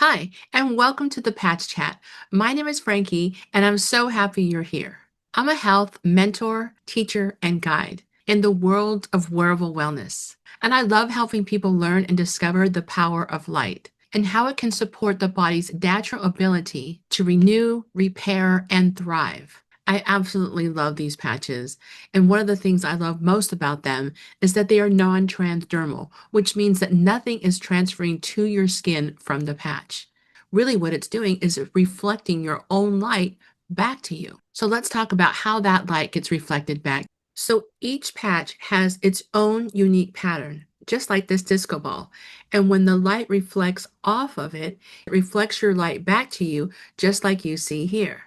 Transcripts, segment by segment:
Hi, and welcome to the Patch Chat. My name is Frankie, and I'm so happy you're here. I'm a health mentor, teacher, and guide in the world of wearable wellness. And I love helping people learn and discover the power of light and how it can support the body's natural ability to renew, repair, and thrive. I absolutely love these patches. And one of the things I love most about them is that they are non-transdermal, which means that nothing is transferring to your skin from the patch. Really, what it's doing is reflecting your own light back to you. So let's talk about how that light gets reflected back. So each patch has its own unique pattern, just like this disco ball. And when the light reflects off of it, it reflects your light back to you, just like you see here.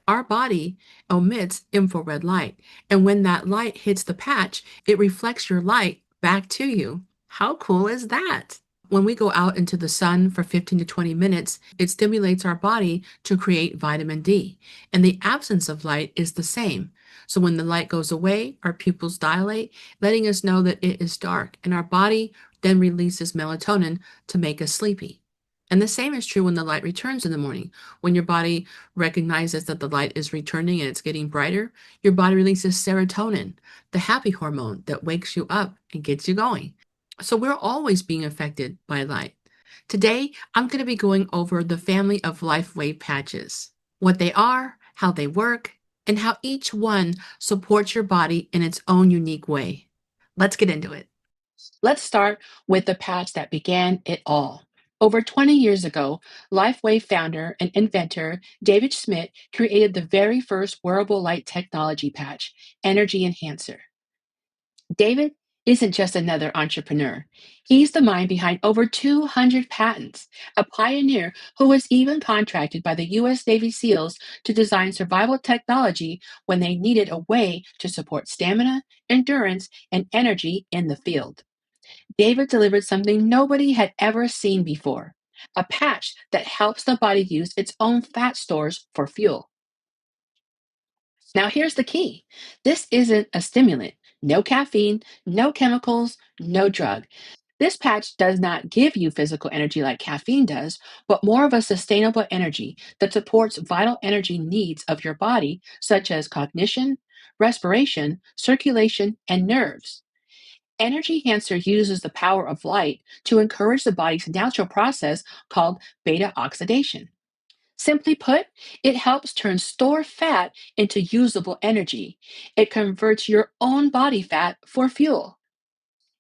Our body emits infrared light, and when that light hits the patch, it reflects your light back to you. How cool is that? When we go out into the sun for 15 to 20 minutes, it stimulates our body to create vitamin D, and the absence of light is the same. So when the light goes away, our pupils dilate, letting us know that it is dark, and our body then releases melatonin to make us sleepy. And the same is true when the light returns in the morning. When your body recognizes that the light is returning and it's getting brighter, your body releases serotonin, the happy hormone that wakes you up and gets you going. So we're always being affected by light. Today, I'm going to be going over the family of Lifewave patches, what they are, how they work, and how each one supports your body in its own unique way. Let's get into it. Let's start with the patch that began it all. Over 20 years ago, Lifewave founder and inventor David Schmidt created the very first wearable light technology patch, Energy Enhancer. David isn't just another entrepreneur. He's the mind behind over 200 patents, a pioneer who was even contracted by the U.S. Navy SEALs to design survival technology when they needed a way to support stamina, endurance, and energy in the field. David delivered something nobody had ever seen before, a patch that helps the body use its own fat stores for fuel. Now, here's the key: this isn't a stimulant. No caffeine, no chemicals, no drug. This patch does not give you physical energy like caffeine does, but more of a sustainable energy that supports vital energy needs of your body, such as cognition, respiration, circulation, and nerves. Energy Enhancer uses the power of light to encourage the body's natural process called beta oxidation. Simply put, it helps turn stored fat into usable energy. It converts your own body fat for fuel.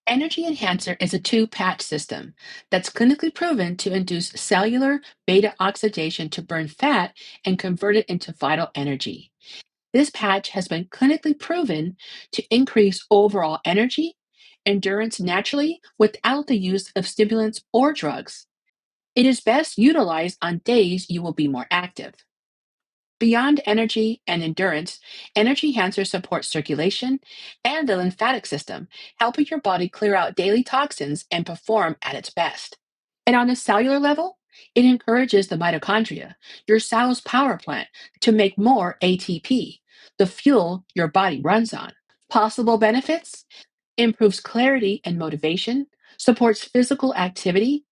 Energy Enhancer is a two-patch system that's clinically proven to induce cellular beta oxidation to burn fat and convert it into vital energy. This patch has been clinically proven to increase overall energy, endurance naturally without the use of stimulants or drugs. It is best utilized on days you will be more active. Beyond energy and endurance, Energy Enhancer supports circulation and the lymphatic system, helping your body clear out daily toxins and perform at its best. And on a cellular level, it encourages the mitochondria, your cell's power plant, to make more ATP, the fuel your body runs on. Possible benefits: improves clarity and motivation, supports physical activity,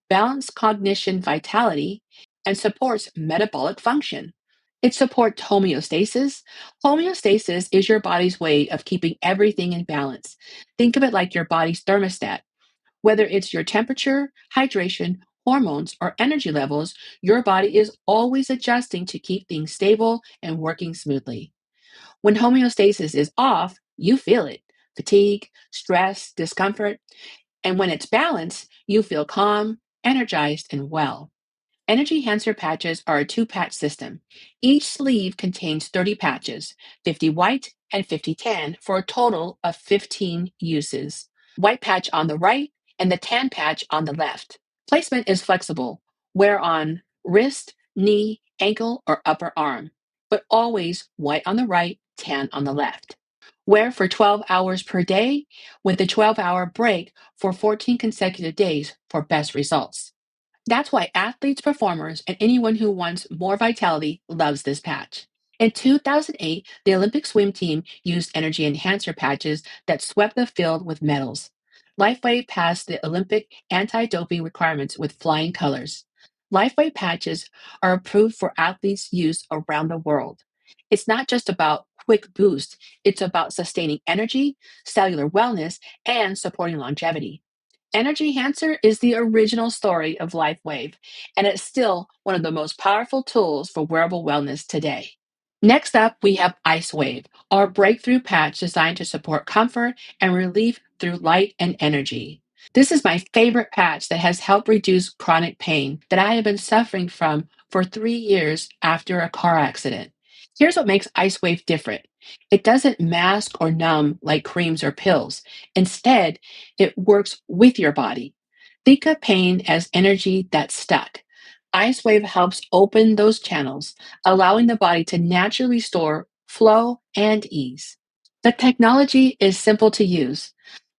balance cognition vitality, and supports metabolic function. It supports homeostasis. Homeostasis is your body's way of keeping everything in balance. Think of it like your body's thermostat. Whether it's your temperature, hydration, hormones, or energy levels, your body is always adjusting to keep things stable and working smoothly. When homeostasis is off, you feel it: fatigue, stress, discomfort. And when it's balanced, you feel calm, energized, and well. Energy Enhancer patches are a two-patch system. Each sleeve contains 30 patches, 50 white and 50 tan, for a total of 15 uses. White patch on the right and the tan patch on the left. Placement is flexible. Wear on wrist, knee, ankle, or upper arm, but always white on the right, tan on the left. Wear for 12 hours per day with a 12-hour break for 14 consecutive days for best results. That's why athletes, performers, and anyone who wants more vitality loves this patch. In 2008, the Olympic swim team used Energy Enhancer patches that swept the field with medals. Lifeway passed the Olympic anti-doping requirements with flying colors. Lifewave patches are approved for athletes' use around the world. It's not just about quick boost, it's about sustaining energy, cellular wellness, and supporting longevity. Energy Enhancer is the original story of Lifewave, and it's still one of the most powerful tools for wearable wellness today. Next up, we have IceWave, our breakthrough patch designed to support comfort and relief through light and energy. This is my favorite patch that has helped reduce chronic pain that I have been suffering from for 3 years after a car accident. Here's what makes IceWave different. It doesn't mask or numb like creams or pills. Instead, it works with your body. Think of pain as energy that's stuck. IceWave helps open those channels, allowing the body to naturally restore flow and ease. The technology is simple to use.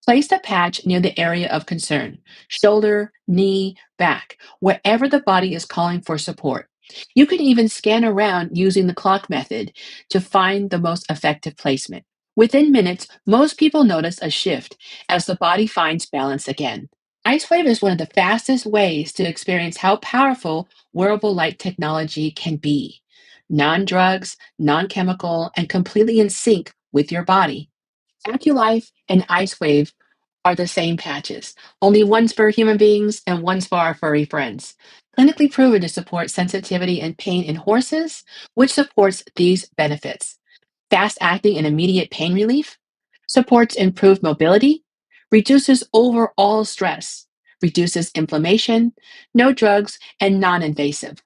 Place the patch near the area of concern, shoulder, knee, back, wherever the body is calling for support. You can even scan around using the clock method to find the most effective placement. Within minutes, most people notice a shift as the body finds balance again. IceWave is one of the fastest ways to experience how powerful wearable light technology can be. Non drugs, non chemical, and completely in sync with your body. AccuLife and IceWave are the same patches. Only one's for human beings and one's for our furry friends. Clinically proven to support sensitivity and pain in horses, which supports these benefits. Fast acting and immediate pain relief, supports improved mobility, reduces overall stress, reduces inflammation, no drugs, and non invasive.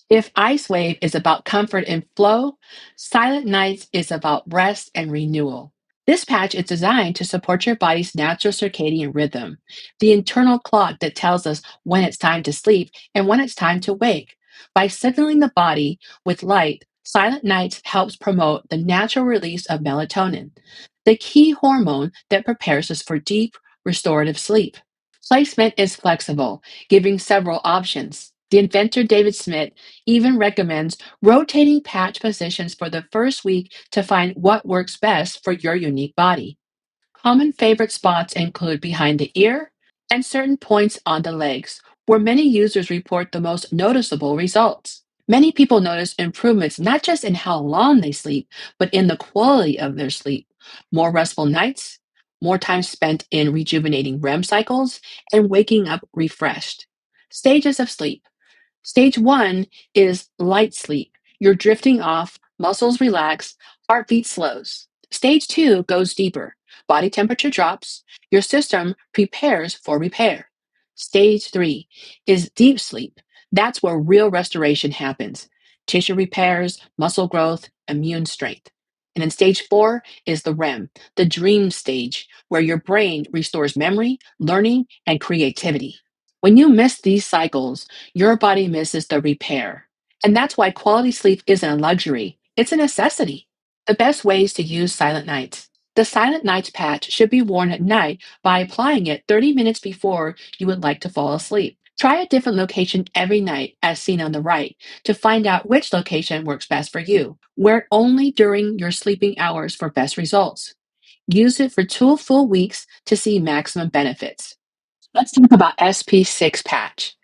If IceWave is about comfort and flow, Silent Nights is about rest and renewal. This patch is designed to support your body's natural circadian rhythm, the internal clock that tells us when it's time to sleep and when it's time to wake. By signaling the body with light, Silent Nights helps promote the natural release of melatonin, the key hormone that prepares us for deep, restorative sleep. Placement is flexible, giving several options. The inventor David Smith even recommends rotating patch positions for the first week to find what works best for your unique body. Common favorite spots include behind the ear and certain points on the legs, where many users report the most noticeable results. Many people notice improvements not just in how long they sleep, but in the quality of their sleep. More restful nights, more time spent in rejuvenating REM cycles, and waking up refreshed. Stages of sleep. Stage one is light sleep. You're drifting off, muscles relax, heartbeat slows. Stage two goes deeper. Body temperature drops, your system prepares for repair. Stage three is deep sleep. That's where real restoration happens. Tissue repairs, muscle growth, immune strength. And then stage four is the REM, the dream stage, where your brain restores memory, learning, and creativity. When you miss these cycles, your body misses the repair. And that's why quality sleep isn't a luxury, it's a necessity. The best ways to use Silent Nights. The Silent Nights patch should be worn at night by applying it 30 minutes before you would like to fall asleep. Try a different location every night, as seen on the right, to find out which location works best for you. Wear it only during your sleeping hours for best results. Use it for 2 full weeks to see maximum benefits. Let's talk about SP6 patch.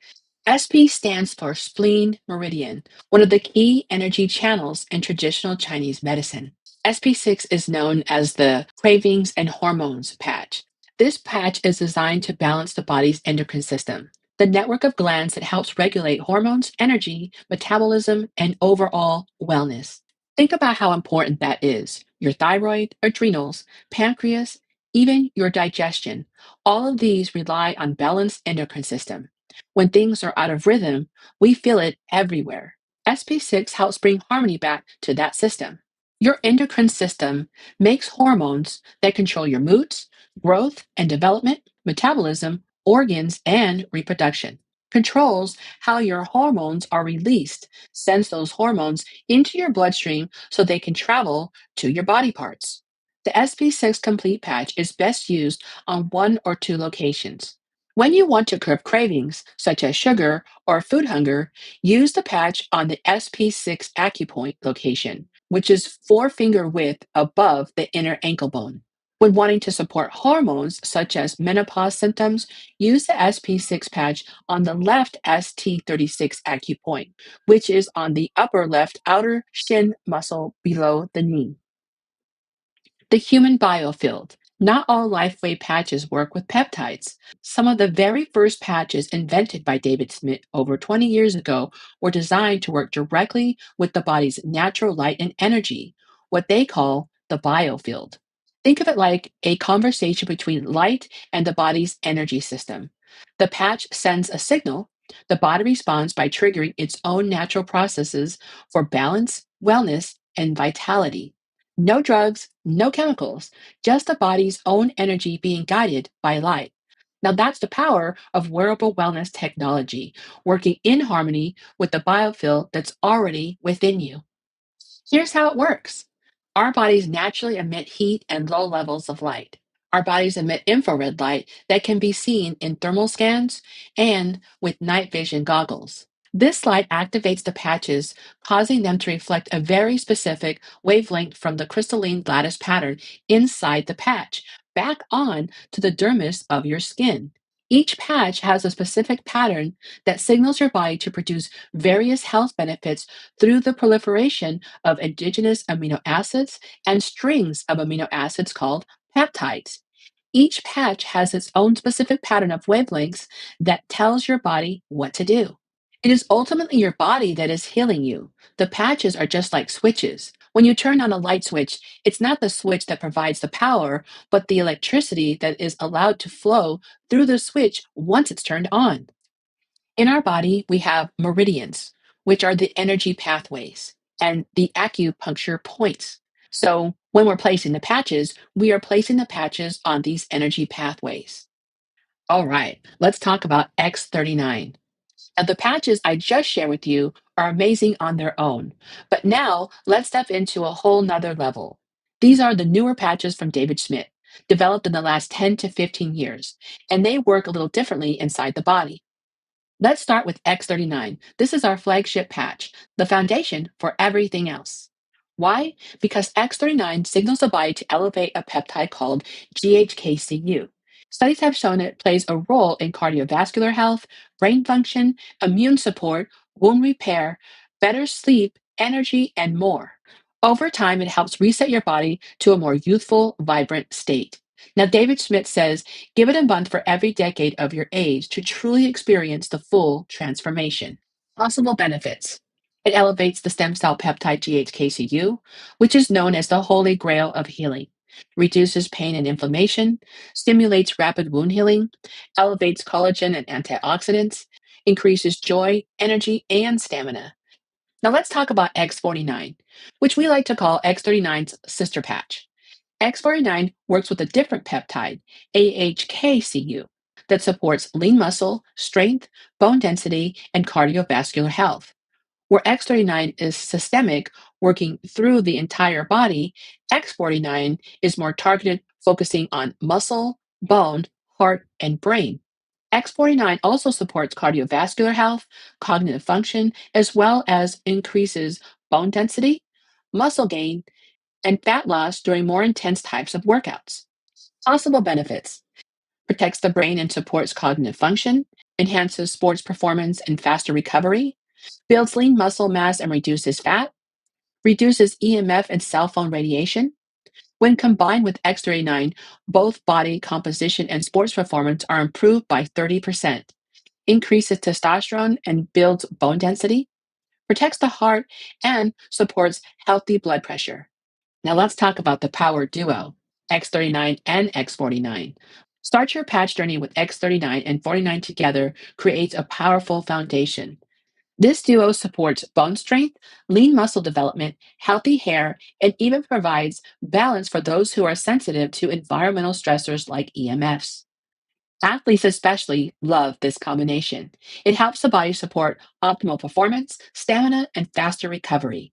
SP stands for spleen meridian, one of the key energy channels in traditional Chinese medicine. SP6 is known as the cravings and hormones patch. This patch is designed to balance the body's endocrine system, the network of glands that helps regulate hormones, energy, metabolism, and overall wellness. Think about how important that is. Your thyroid, adrenals, pancreas, even your digestion. All of these rely on balanced endocrine system. When things are out of rhythm, we feel it everywhere. SP6 helps bring harmony back to that system. Your endocrine system makes hormones that control your moods, growth and development, metabolism, organs, and reproduction. Controls how your hormones are released, sends those hormones into your bloodstream so they can travel to your body parts. The SP6 Complete Patch is best used on one or two locations. When you want to curb cravings, such as sugar or food hunger, use the patch on the SP6 acupoint location, which is 4 finger width above the inner ankle bone. When wanting to support hormones such as menopause symptoms, use the SP6 patch on the left ST36 acupoint, which is on the upper left outer shin muscle below the knee. The human biofield. Not all Lifewave patches work with peptides. Some of the very first patches invented by David Smith over 20 years ago were designed to work directly with the body's natural light and energy, what they call the biofield. Think of it like a conversation between light and the body's energy system. The patch sends a signal. The body responds by triggering its own natural processes for balance, wellness, and vitality. No drugs, no chemicals, just the body's own energy being guided by light. Now, that's the power of wearable wellness technology, working in harmony with the biofield that's already within you. Here's how it works. Our bodies naturally emit heat and low levels of light. Our bodies emit infrared light that can be seen in thermal scans and with night vision goggles. This light activates the patches, causing them to reflect a very specific wavelength from the crystalline lattice pattern inside the patch back on to the dermis of your skin. Each patch has a specific pattern that signals your body to produce various health benefits through the proliferation of indigenous amino acids and strings of amino acids called peptides. Each patch has its own specific pattern of wavelengths that tells your body what to do. It is ultimately your body that is healing you. The patches are just like switches. When you turn on a light switch, it's not the switch that provides the power, but the electricity that is allowed to flow through the switch once it's turned on. In our body, we have meridians, which are the energy pathways, and the acupuncture points. So when we're placing the patches, we are placing the patches on these energy pathways. All right, let's talk about X39. Now, the patches I just shared with you are amazing on their own, but now let's step into a whole nother level. These are the newer patches from David Schmidt, developed in the last 10 to 15 years, and they work a little differently inside the body. Let's start with X39. This is our flagship patch, the foundation for everything else. Why? Because X39 signals the body to elevate a peptide called GHKCU. Studies have shown it plays a role in cardiovascular health, brain function, immune support, wound repair, better sleep, energy, and more. Over time, it helps reset your body to a more youthful, vibrant state. Now, David Schmidt says, give it a month for every decade of your age to truly experience the full transformation. Possible benefits. It elevates the stem cell peptide GHKCU, which is known as the holy grail of healing, reduces pain and inflammation, stimulates rapid wound healing, elevates collagen and antioxidants, increases joy, energy, and stamina. Now let's talk about X49, which we like to call X39's sister patch. X49 works with a different peptide, AHKCU, that supports lean muscle, strength, bone density, and cardiovascular health. Where X39 is systemic, working through the entire body, X49 is more targeted, focusing on muscle, bone, heart, and brain. X49 also supports cardiovascular health, cognitive function, as well as increases bone density, muscle gain, and fat loss during more intense types of workouts. Possible benefits: protects the brain and supports cognitive function, enhances sports performance and faster recovery, builds lean muscle mass and reduces fat, reduces EMF and cell phone radiation. When combined with X39, both body composition and sports performance are improved by 30%, increases testosterone and builds bone density, protects the heart, and supports healthy blood pressure. Now let's talk about the power duo, X39 and X49. Start your patch journey with X39 and 49 together creates a powerful foundation. This duo supports bone strength, lean muscle development, healthy hair, and even provides balance for those who are sensitive to environmental stressors like EMFs. Athletes especially love this combination. It helps the body support optimal performance, stamina, and faster recovery.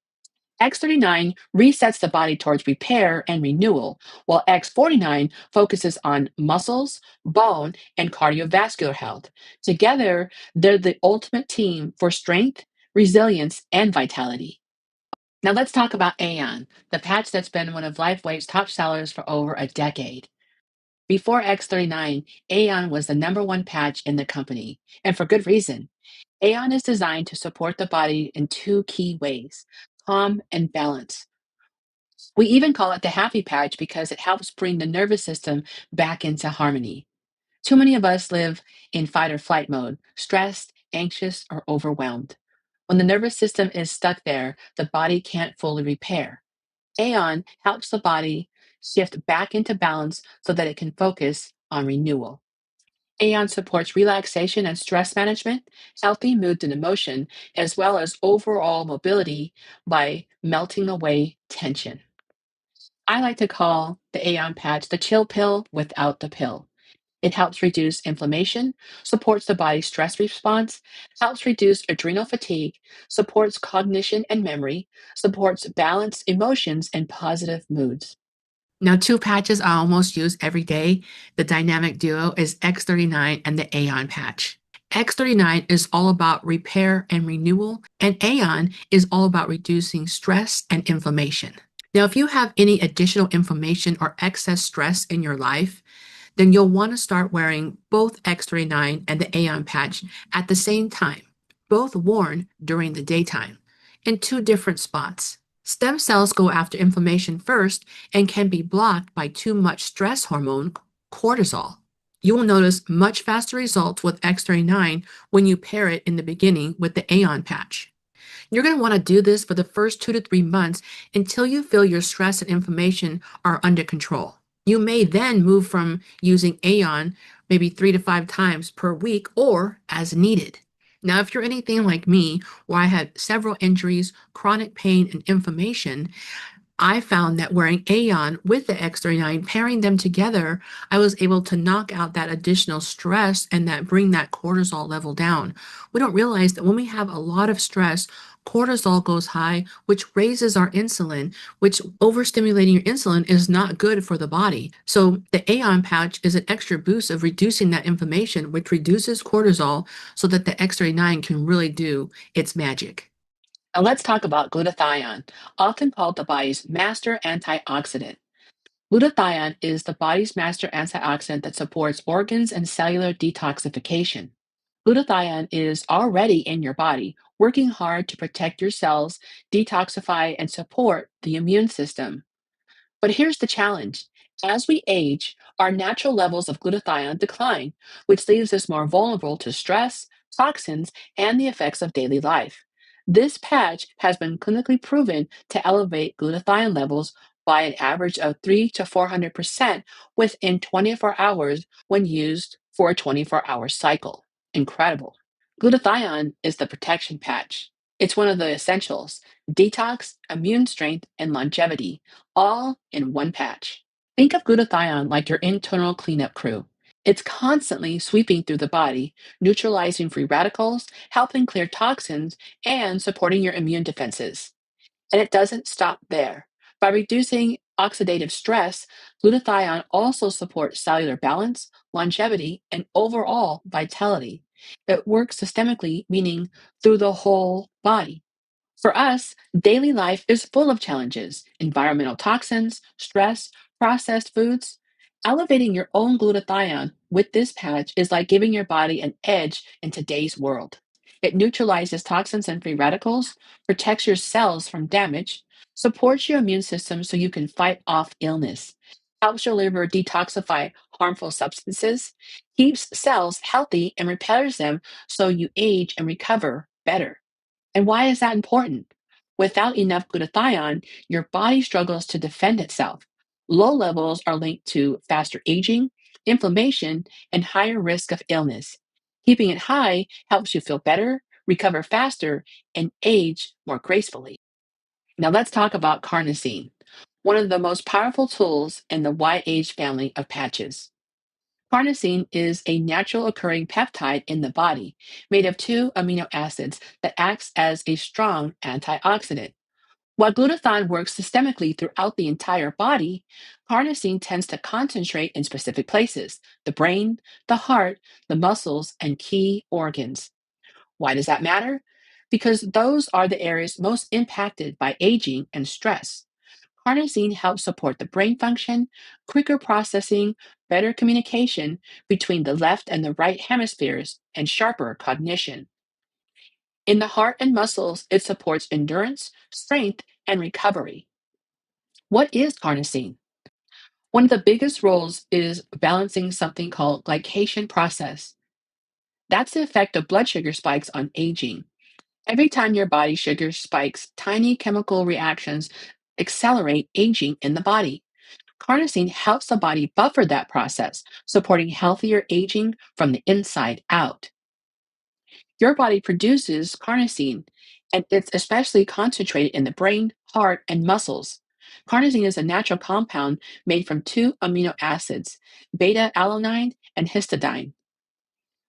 X39 resets the body towards repair and renewal, while X49 focuses on muscles, bone, and cardiovascular health. Together, they're the ultimate team for strength, resilience, and vitality. Now let's talk about Aeon, the patch that's been one of Lifewave's top sellers for over a decade. Before X39, Aeon was the number one patch in the company, and for good reason. Aeon is designed to support the body in two key ways: calm and balance. We even call it the happy patch because it helps bring the nervous system back into harmony. Too many of us live in fight or flight mode, stressed, anxious, or overwhelmed. When the nervous system is stuck there, the body can't fully repair. Aeon helps the body shift back into balance so that it can focus on renewal. Aeon supports relaxation and stress management, healthy mood and emotion, as well as overall mobility by melting away tension. I like to call the Aeon patch the chill pill without the pill. It helps reduce inflammation, supports the body's stress response, helps reduce adrenal fatigue, supports cognition and memory, supports balanced emotions and positive moods. Now, two patches I almost use every day. The dynamic duo is X39 and the Aeon patch. X39 is all about repair and renewal, and Aeon is all about reducing stress and inflammation. Now, if you have any additional inflammation or excess stress in your life, then you'll want to start wearing both X39 and the Aeon patch at the same time, both worn during the daytime, in two different spots. Stem cells go after inflammation first and can be blocked by too much stress hormone, cortisol. You will notice much faster results with X39 when you pair it in the beginning with the Aeon patch. You're going to want to do this for the first 2 to 3 months until you feel your stress and inflammation are under control. You may then move from using Aeon maybe 3 to 5 times per week or as needed. Now, if you're anything like me, where I had several injuries, chronic pain, and inflammation, I found that wearing Aeon with the X39, pairing them together, I was able to knock out that additional stress and that bring that cortisol level down. We don't realize that when we have a lot of stress, cortisol goes high, which raises our insulin, which overstimulating your insulin is not good for the body. So the Aeon patch is an extra boost of reducing that inflammation, which reduces cortisol so that the X39 can really do its magic. Now let's talk about glutathione, often called the body's master antioxidant. Glutathione is the body's master antioxidant that supports organs and cellular detoxification. Glutathione is already in your body, working hard to protect your cells, detoxify, and support the immune system. But here's the challenge. As we age, our natural levels of glutathione decline, which leaves us more vulnerable to stress, toxins, and the effects of daily life. This patch has been clinically proven to elevate glutathione levels by an average of 3 to 400% within 24 hours when used for a 24-hour cycle. Incredible. Glutathione is the protection patch. It's one of the essentials: detox, immune strength, and longevity, all in one patch. Think of glutathione like your internal cleanup crew. It's constantly sweeping through the body, neutralizing free radicals, helping clear toxins, and supporting your immune defenses. And it doesn't stop there. By reducing oxidative stress, glutathione also supports cellular balance, longevity, and overall vitality. It works systemically, meaning through the whole body. For us, daily life is full of challenges: environmental toxins, stress, processed foods. Elevating your own glutathione with this patch is like giving your body an edge in today's world. It neutralizes toxins and free radicals, protects your cells from damage, supports your immune system so you can fight off illness, helps your liver detoxify harmful substances, keeps cells healthy, and repairs them so you age and recover better. And why is that important? Without enough glutathione, your body struggles to defend itself. Low levels are linked to faster aging, inflammation, and higher risk of illness. Keeping it high helps you feel better, recover faster, and age more gracefully. Now let's talk about carnosine, one of the most powerful tools in the YH family of patches. Carnosine is a natural occurring peptide in the body made of two amino acids that acts as a strong antioxidant. While glutathione works systemically throughout the entire body, carnosine tends to concentrate in specific places: the brain, the heart, the muscles, and key organs. Why does that matter? because those are the areas most impacted by aging and stress. Carnosine helps support the brain function, quicker processing, better communication between the left and the right hemispheres, and sharper cognition. In the heart and muscles, it supports endurance, strength, and recovery. What is carnosine? One of the biggest roles is balancing something called glycation process. That's the effect of blood sugar spikes on aging. Every time your body sugar spikes, tiny chemical reactions accelerate aging in the body. Carnosine helps the body buffer that process, supporting healthier aging from the inside out. Your body produces carnosine, and it's especially concentrated in the brain, heart, and muscles. Carnosine is a natural compound made from two amino acids, beta alanine and histidine.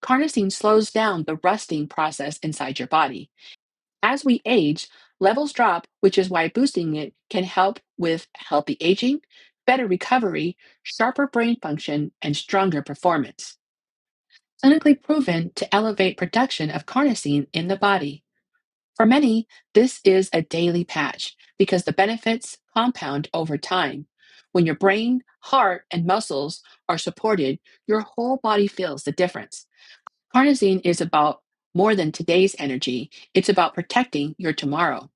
Carnosine slows down the rusting process inside your body. As we age, levels drop, which is why boosting it can help with healthy aging, better recovery, sharper brain function, and stronger performance. Clinically proven to elevate production of carnosine in the body. For many, this is a daily patch because the benefits compound over time. When your brain, heart, and muscles are supported, your whole body feels the difference. Carnosine is about more than today's energy, it's about protecting your tomorrow.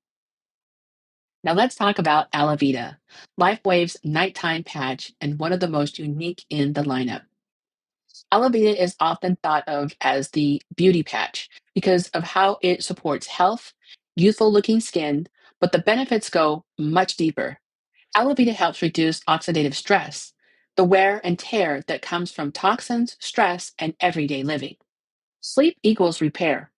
Now let's talk about Alavida, Lifewave's nighttime patch and one of the most unique in the lineup. Alavida is often thought of as the beauty patch because of how it supports health, youthful looking skin, but the benefits go much deeper. Alavida helps reduce oxidative stress, the wear and tear that comes from toxins, stress, and everyday living. Sleep equals repair.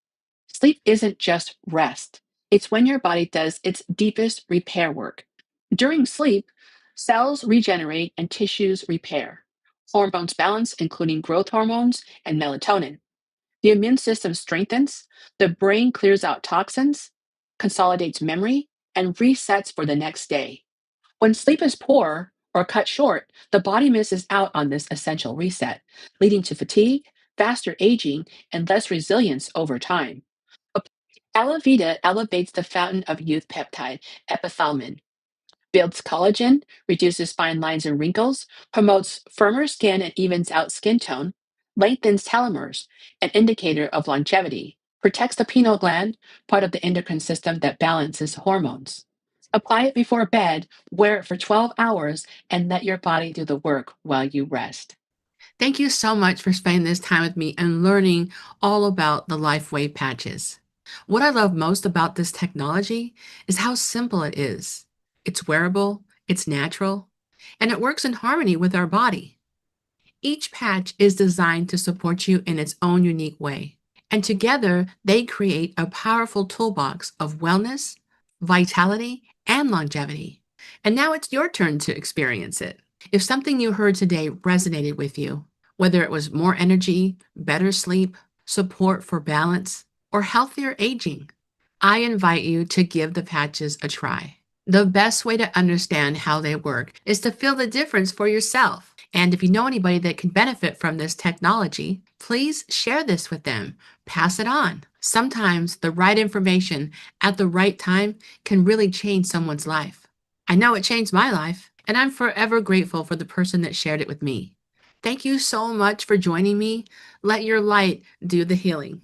Sleep isn't just rest, it's when your body does its deepest repair work. During sleep, cells regenerate and tissues repair. Hormones balance, including growth hormones and melatonin. The immune system strengthens, the brain clears out toxins, consolidates memory, and resets for the next day. When sleep is poor or cut short, the body misses out on this essential reset, leading to fatigue, faster aging, and less resilience over time. Alavida elevates the fountain of youth peptide, epithalmin, builds collagen, reduces fine lines and wrinkles, promotes firmer skin and evens out skin tone, lengthens telomeres, an indicator of longevity, protects the pineal gland, part of the endocrine system that balances hormones. Apply it before bed, wear it for 12 hours, and let your body do the work while you rest. Thank you so much for spending this time with me and learning all about the LifeWave patches. What I love most about this technology is how simple it is. It's wearable, it's natural, and it works in harmony with our body. Each patch is designed to support you in its own unique way, and together they create a powerful toolbox of wellness, vitality, and longevity. And now it's your turn to experience it. If something you heard today resonated with you, whether it was more energy, better sleep, support for balance, or healthier aging, I invite you to give the patches a try. The best way to understand how they work is to feel the difference for yourself. And if you know anybody that can benefit from this technology, please share this with them. Pass it on. Sometimes the right information at the right time can really change someone's life. I know it changed my life, and I'm forever grateful for the person that shared it with me. Thank you so much for joining me. Let your light do the healing.